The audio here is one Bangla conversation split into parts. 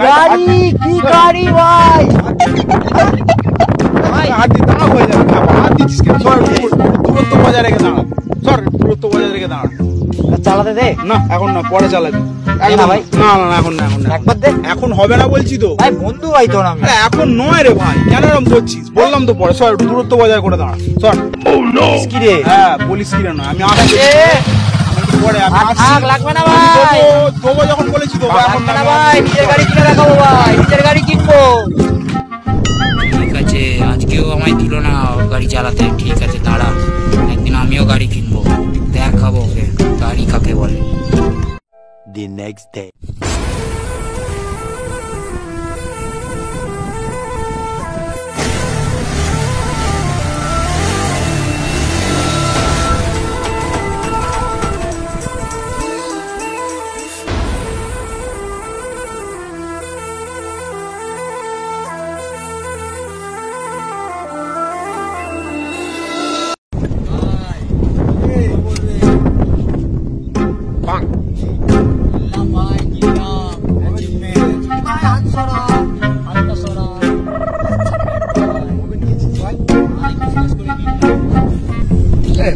গাড়ি কি গাড়ি ভাই? দাঁড়া হয়ে যাবে, হাত দিচ্ছিস কেন? সর, দূরত্ব বজায় রেখে দাঁড়া। সর, দূরত্ব বজায় রেখে দাঁড়া। চালাতে দে না এখন না, পরে চালাবি। না ভাই, না না এখন না, এখন না, একবার দে। এখন হবে না বলছি তো ভাই, বন্ধু ভাই তোর আমি। এখন নয় রে ভাই, কেন এরকম করছিস? বললাম তো পরে। সর, দূরত্ব বজায় করে দাঁড়া। সর। কি রে? হ্যাঁ বলিস কি না, আমি আসছি পরে। আমি থাক, লাগবে না ভাই। দেবো যখন বলেছি তো, এখন না ভাই, নিজের গাড়ি কিনে দেখাবো ভাই, নিজের গাড়ি কিনবো। ঠিক আছে, আজকেও আমায় দিল না গাড়ি চালাতে। ঠিক আছে দাঁড়া, একদিন আমিও গাড়ি কিনবো, দেখাবো ওকে গাড়ি কাকে বলে। The next day.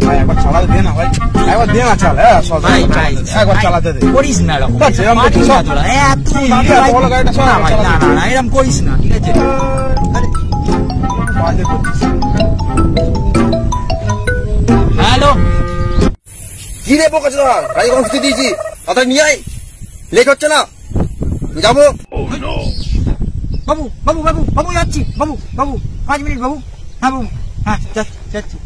ভাই একবার চালাতে দে না ভাই, একবার দে না চাল। হ্যাঁ ভাই, ভাই, একবার চালাতে দে। করিস না এরকম। যেরকম করছিস সব। বড় গাড়িটা সব না ভাই, না না না, এরকম করিস না, ঠিক আছে? বাজে করছিস। হ্যালো, কি রে বোকা চোদা, গাড়ি কনফিউজ দিয়েছি, তাড়াতাড়ি নিয়ে আয়, লেট হচ্ছে না, যাবো। বাবু বাবু বাবু বাবু যাচ্ছি, বাবু বাবু 5 মিনিট বাবু। হ্যাঁ বাবু, হ্যাঁ যাচ্ছি।